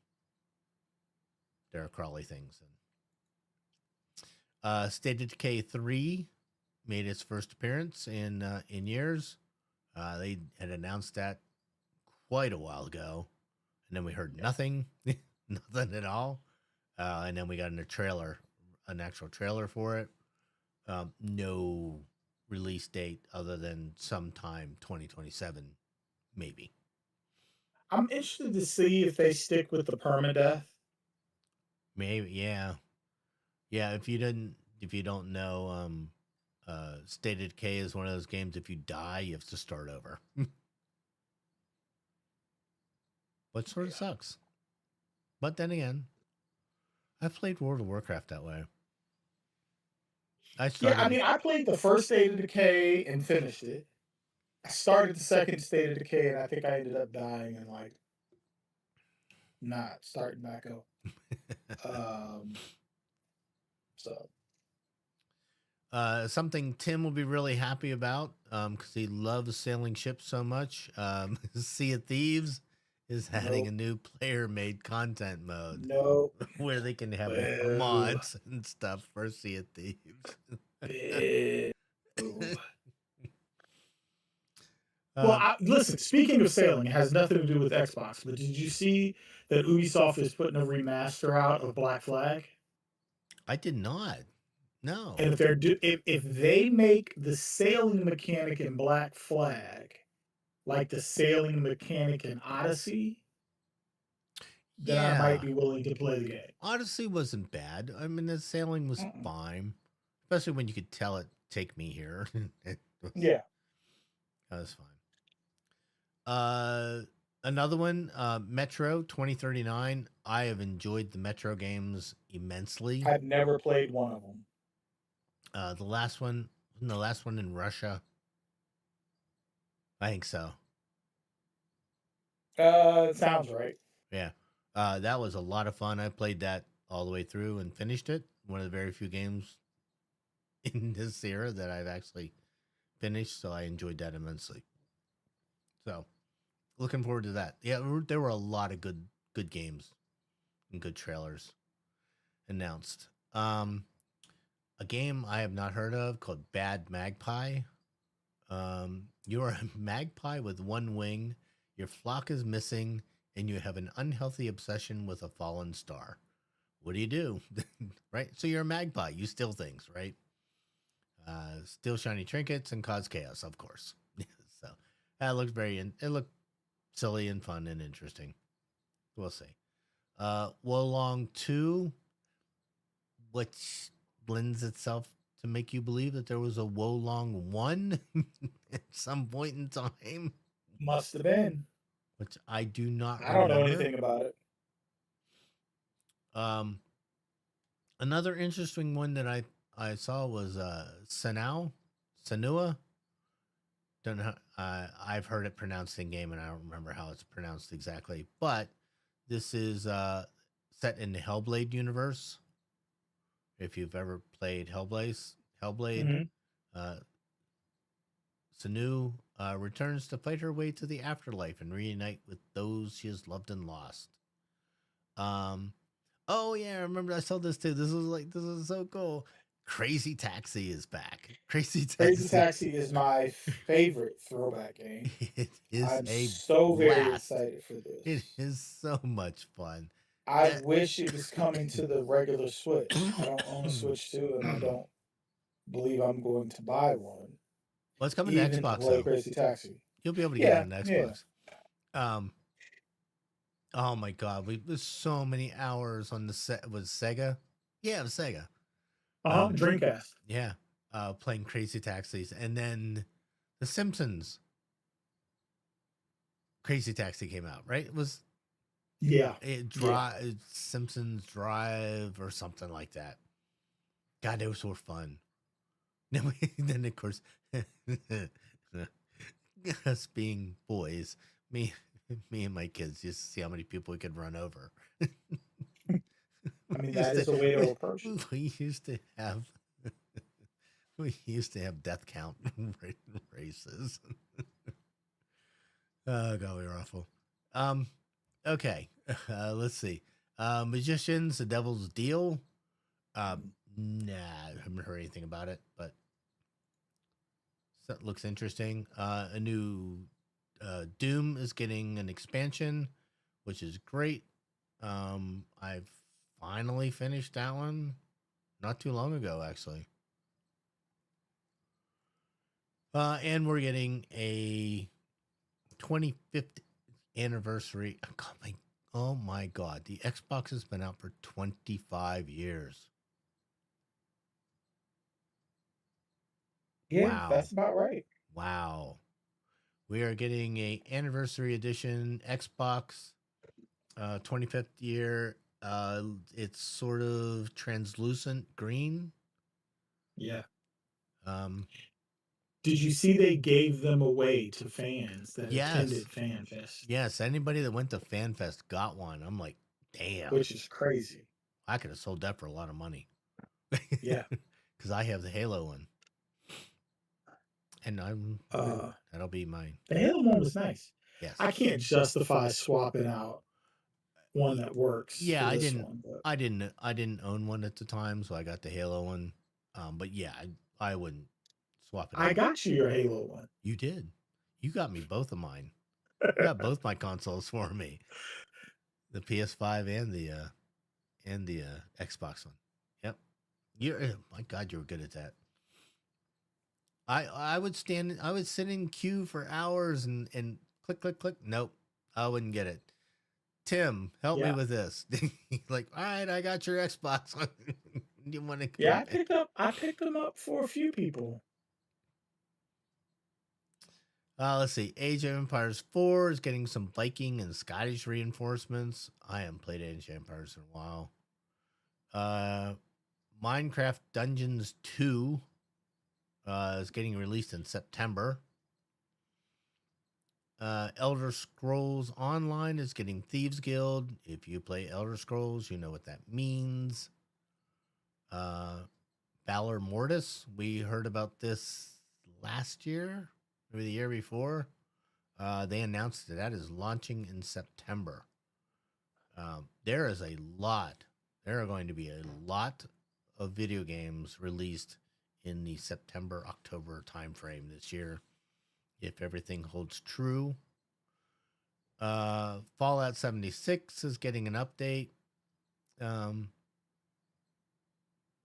there are crawly things. And State of Decay 3 made its first appearance in years. They had announced that quite a while ago, and then we heard nothing, nothing at all. And then we got an actual trailer for it. No release date other than sometime 2027, maybe. I'm interested to see if they stick with the permadeath. Maybe, yeah. If you don't know, State of Decay is one of those games. If you die, you have to start over. Which sort of sucks. But then again, I've played World of Warcraft that way. I played the first State of Decay and finished it. I started the second State of Decay, and I think I ended up dying and not starting back up. Something Tim will be really happy about because he loves sailing ships so much. Sea of Thieves is adding a new player-made content mode. Where they can have mods and stuff for Sea of Thieves. Listen, speaking of sailing, it has nothing to do with Xbox, but did you see that Ubisoft is putting a remaster out of Black Flag? I did not. No. And if they make the sailing mechanic in Black Flag like the sailing mechanic in Odyssey, then I might be willing to play the game. Odyssey wasn't bad. I mean, the sailing was fine, especially when you could tell it, "Take me here." Yeah, that was fine. Another one, Metro 2039. I have enjoyed the Metro games immensely. I've never played one of them. The last one in Russia. I think so. Sounds right. Yeah. That was a lot of fun. I played that all the way through and finished it. One of the very few games in this era that I've actually finished, so I enjoyed that immensely. So, looking forward to that. Yeah, there were a lot of good games and good trailers announced. A game I have not heard of called Bad Magpie. You're a magpie with one wing. Your flock is missing, and you have an unhealthy obsession with a fallen star. What do? Right? So you're a magpie. You steal things, right? Steal shiny trinkets and cause chaos, of course. So that looks it looked silly and fun and interesting. We'll see. Wolong 2, which lends itself to make you believe that there was a Wolong 1 at some point in time. Must have been. Which I do not remember. I don't know anything about it. Another interesting one that I saw was Sanua. Don't know. I've heard it pronounced in game, and I don't remember how it's pronounced exactly. But this is set in the Hellblade universe. If you've ever played Hellblade, Sanua returns to fight her way to the afterlife and reunite with those she has loved and lost. Oh yeah, I remember I saw this too. This is so cool. Crazy Taxi is back. Crazy Taxi is my favorite throwback game. It is I'm so very excited for this. It is so much fun. I Yeah. wish it was coming to the regular Switch. I don't own a Switch 2, and I don't believe I'm going to buy one, Well, it's coming to even to Xbox play though. Crazy Taxi. You'll be able to get it Yeah, on yeah. Xbox. Um, oh my God, we was so many hours on the set. Was Sega? Yeah, it was Sega. Um, Dreamcast. yeah, playing Crazy Taxis, and then The Simpsons Crazy Taxi came out. Right? It was Yeah, it yeah. Drive Simpsons Drive or something like that. God, those were fun. Then of course, us being boys, me me and my kids used to see how many people we could run over. I mean, used that to is a way to we, approach it. we used to have we used to have death count races. Oh god, we were awful. Um, okay, let's see. Magicians, the Devil's Deal. Mm. Nah, I haven't heard anything about it, but that looks interesting. A new Doom is getting an expansion, which is great. I've finally finished that one not too long ago, actually. And we're getting a 25th anniversary. Oh my God. The Xbox has been out for 25 years. Yeah, Wow. that's about right. Wow. We are getting a anniversary edition Xbox 25th year. It's sort of translucent green. Yeah. Um, Did you see they gave them away to fans that yes. attended FanFest, Yes. Anybody that went to FanFest got one. I'm like, damn. which is crazy. I could have sold that for a lot of money. Yeah. Because I have the Halo one. And Uh, that'll be mine. the Halo one was nice. Yes. I can't justify swapping out one that works Yeah, for this one, but I didn't own one at the time, so I got the Halo one. But yeah, I wouldn't swap it I out. got you your Halo one. You did. You got me both of mine. You got both my consoles for me. The PS5 and the Xbox one. Yep. You're my God, you were good at that. I would sit in queue for hours and click click click. Nope. I wouldn't get it. Tim, help me Yeah. with this. Like, all right, I got your Xbox. You want to Yeah, come in? I picked them up for a few people. Let's see. Age of Empires 4 is getting some Viking and Scottish reinforcements. I haven't played Age of Empires in a while. Uh, Minecraft Dungeons 2 is getting released in September. Elder Scrolls Online is getting Thieves Guild. If you play Elder Scrolls, you know what that means. Valor Mortis, we heard about this last year, maybe the year before. They announced that is launching in September. There is a lot. There are going to be a lot of video games released in the September October timeframe this year, if everything holds true. Fallout 76 is getting an update. Um,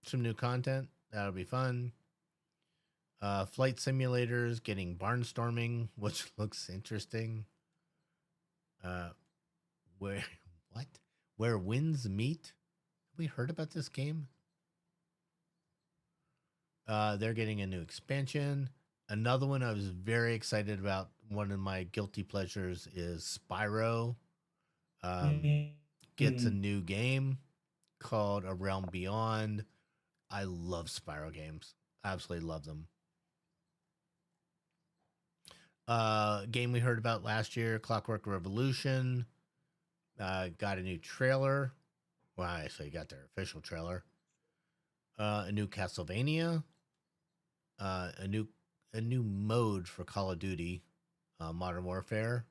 some new content that'll be fun. Flight simulators getting barnstorming, which looks interesting. Uh, where what? Where winds meet? Have we heard about this game? They're getting a new expansion. Another one I was very excited about. One of my guilty pleasures is Spyro. Gets a Mhm. new game called A Realm Beyond. I love Spyro games. Absolutely love them. Game we heard about last year, Clockwork Revolution. Got a new trailer. Well, actually got their official trailer. A new Castlevania. Uh, a new a new mode for Call of Duty, Modern Warfare.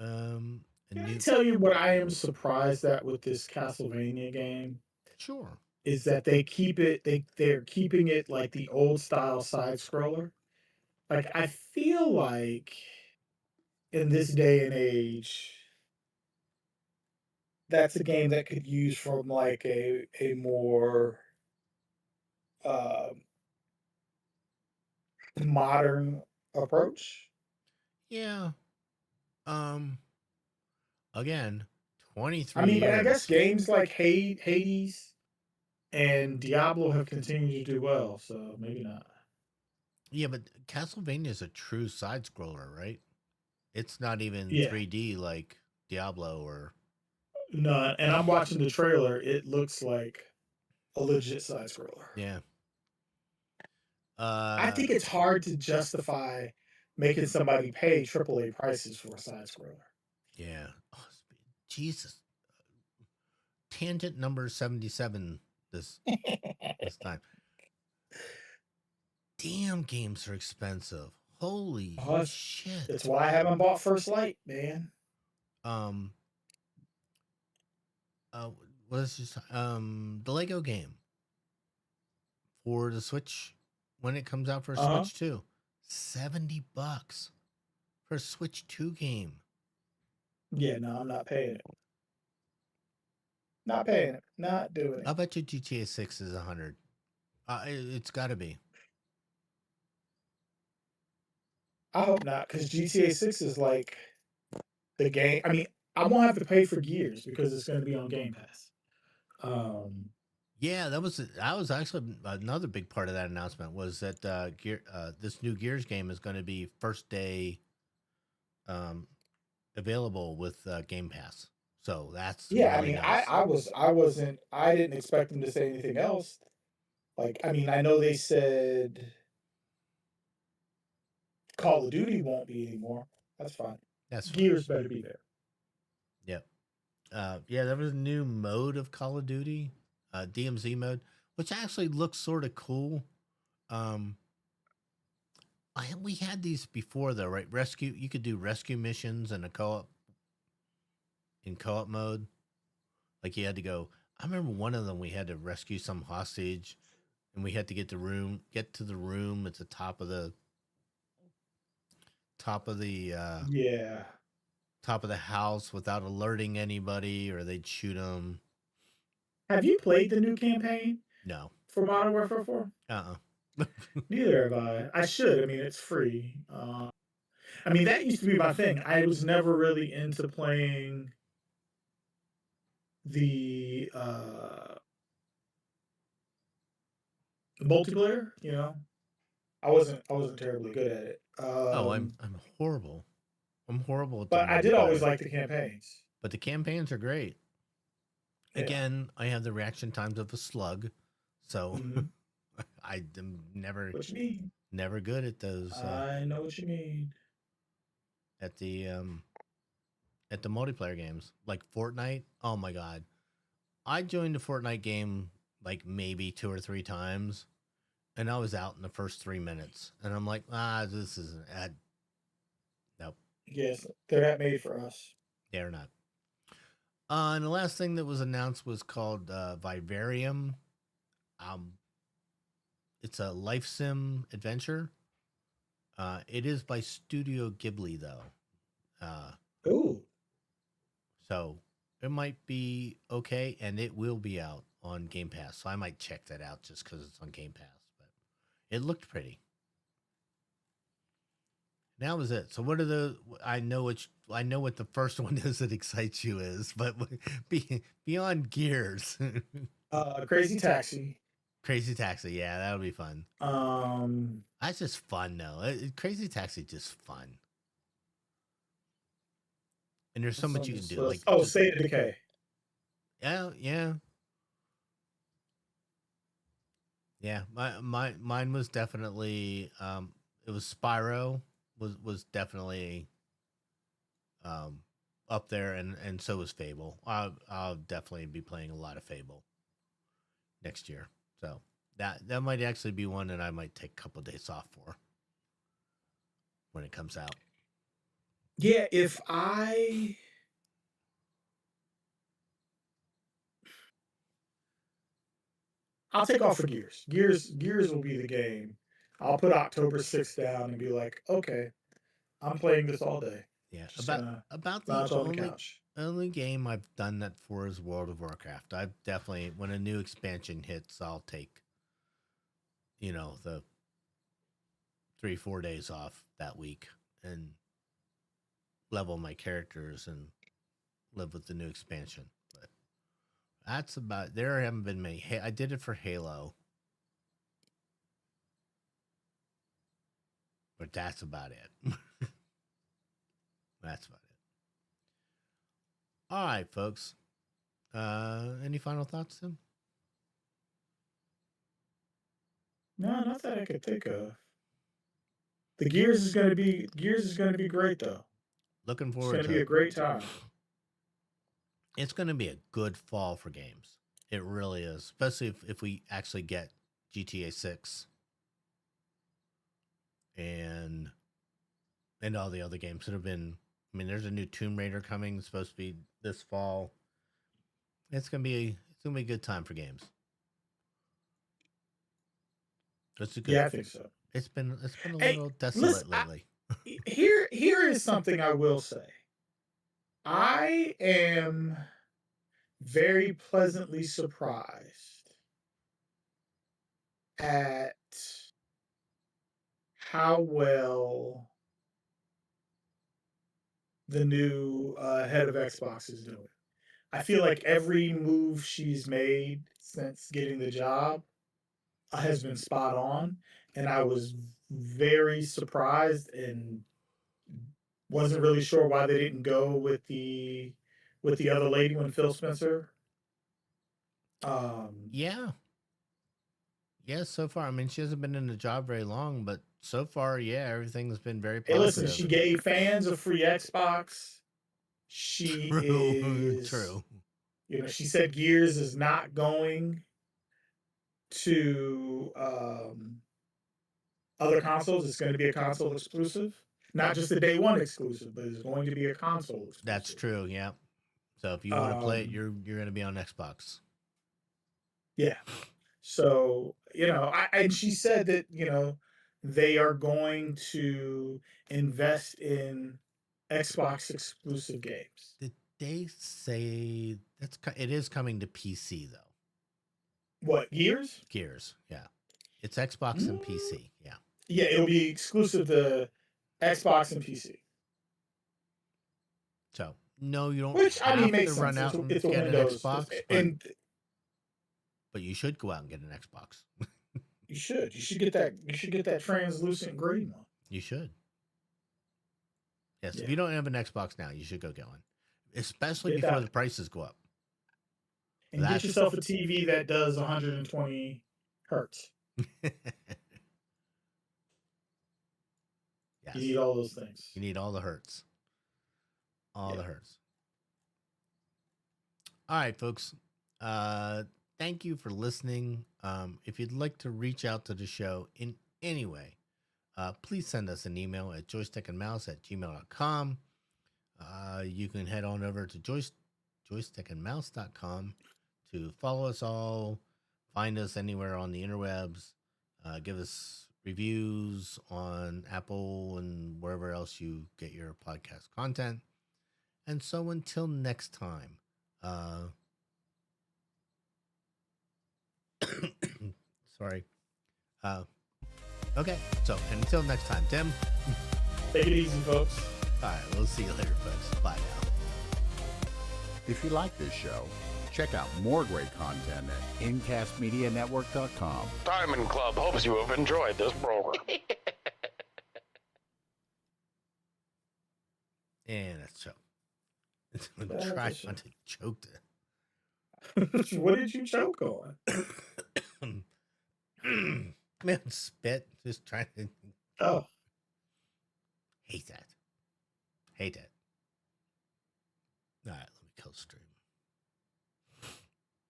A Can I new tell you what I am surprised at with this Castlevania game? sure. Is that they're keeping it like the old style side scroller. Like I feel like in this day and age, that's a game that could use from like a more uh, modern approach. Yeah. Um. Again, I 23 mean, but I guess years. games like Hades and Diablo have continued to do well, so maybe not. Yeah, but Castlevania is a true side scroller, right? It's not even Yeah, 3D like Diablo or no, and I'm watching the trailer. It looks like a legit side scroller. yeah. I Uh think it's hard to justify making somebody pay AAA prices for a side scroller. yeah. Oh, Jesus. Tangent number 77 this time. Damn, games are expensive. Holy Oh, it's shit. why I haven't bought First Light, man. Um what is this the Lego game for the Switch when it comes out for Uh huh. Switch 2. $70 for a Switch 2 game. Yeah, no, I'm not paying it. Not paying it. Not doing I it. bet you GTA 6 is 100. It's got to be. I hope not, because GTA 6 is like the game. I mean, I won't have to pay for Gears because it's going to be on Game Pass. Um, Yeah, that was actually another big part of that announcement was that this new Gears game is going to be first day um, available with Game Pass. So that's yeah, I really mean, nice. I didn't expect them to say anything else. Like, I mean, I know they said Call of Duty won't be anymore. That's fine. That's fine. Gears better be there. Yep. Yeah, there was a new mode of Call of Duty, DMZ mode, which actually looks sort of cool. Um, we had these before though, right? Rescue. You could do rescue missions in a co-op mode. Like you had to go. I remember one of them. We had to rescue some hostage, and we had to get to the room at the top of the Yeah. top of the house without alerting anybody, or they'd shoot them. Have you played the new campaign No. for Modern Warfare 4? Uh. Neither have I. I should. I mean, it's free. I mean, that used to be my thing. I was never really into playing the multiplayer. You know, I wasn't terribly good at it. Oh, I'm horrible. I'm horrible at the But I did always multiplayer. like the campaigns. But the campaigns are great. Yeah. Again, I have the reaction times of a slug, so Hmm. I am What you mean? never good at those I know what you mean. at the multiplayer games like Fortnite. Oh my god, I joined a Fortnite game like maybe 2 or 3 times, and I was out in the first 3 minutes, and I'm like, this isn't. Nope, Yes, they're not made for us. they're not. And the last thing that was announced was called Vivarium. Um, it's a life sim adventure. It is by Studio Ghibli though, uh, Ooh. so it might be okay, and it will be out on Game Pass. So I might check that out just because it's on Game Pass. But it looked pretty. That was it. So what are the? I know what the first one is that excites you is, but beyond Gears, Crazy Taxi. Crazy Taxi. Yeah, that'll be fun. Um, That's just fun though. Crazy Taxi just fun, and there's so what's much on you can this do. list? Like Oh, just State of Decay. yeah, yeah, yeah. Mine was definitely it was Spyro was definitely um up there, and so was Fable. I'll definitely be playing a lot of Fable next year. So that might actually be one that I might take a couple of days off for when it comes out. Yeah, I'll take off for Gears. Gears will be the game. I'll put October 6th down and be like, okay, I'm playing this all day. Yeah, Just gonna about the lounge on the couch. only game I've done that for is World of Warcraft. I've definitely, when a new expansion hits, I'll take, the 3-4 days off that week and level my characters and live with the new expansion. But that's about. There haven't been many. I did it for Halo, but that's about it. That's about it. All right, folks. Any final thoughts, Tim? No, not that I could think of. The Gears is gonna be great though. Looking It's forward gonna to be it. a great time. It's going to be a good fall for games. It really is, especially if we actually get GTA 6 and all the other games that have been. I mean, there's a new Tomb Raider coming. It's supposed to be this fall. It's gonna be a good time for games. It's a good. Yeah, I think so. It's been a Hey, little desolate listen, lately. here is something I will say. I am very pleasantly surprised at how well the new head of Xbox is doing. I feel like every move she's made since getting the job has been spot on, and I was very surprised and wasn't really sure why they didn't go with the other lady when Phil Spencer. Yeah. Yeah, so far. I mean, she hasn't been in the job very long, but so far, yeah, everything's been very Hey, listen, positive. she gave fans a free Xbox. She is True. she said Gears is not going to other consoles. It's going to be a console exclusive, not just a day one exclusive, but it's going to be a console exclusive. That's true. Yeah. So if you want to play it, you're going to be on Xbox. Yeah. So and she said that they are going to invest in Xbox exclusive games. Did they say it is coming to PC though? What, Gears? Gears, yeah. It's Xbox and PC, yeah. Yeah, it'll be exclusive to Xbox and PC. So no, you don't. Which I mean makes to run sense. out and It's a get Windows, an Xbox, but you should go out and get an Xbox. You should. You should get that. You should get that translucent green one. You should. Yes, if you don't have an Xbox now, you should go get one, especially before the prices go up. And get yourself a TV that does 120 hertz. Yes. You need all those things. You need all the hertz. All the hertz. All right, folks. Thank you for listening. If you'd like to reach out to the show in any way, please send us an email at joystickandmouse@gmail.com. You can head on over to joystickandmouse.com to follow us all, find us anywhere on the interwebs, give us reviews on Apple and wherever else you get your podcast content. And so until next time, sorry. Okay, so until next time, Tim. Take it easy, folks. All right, we'll see you later, folks. Bye now. If you like this show, check out more great content at incastmedianetwork.com. Diamond Club hopes you have enjoyed this program. And that's so. Try not to choke it. What did you choke on? Man, spit. Just trying to. Oh.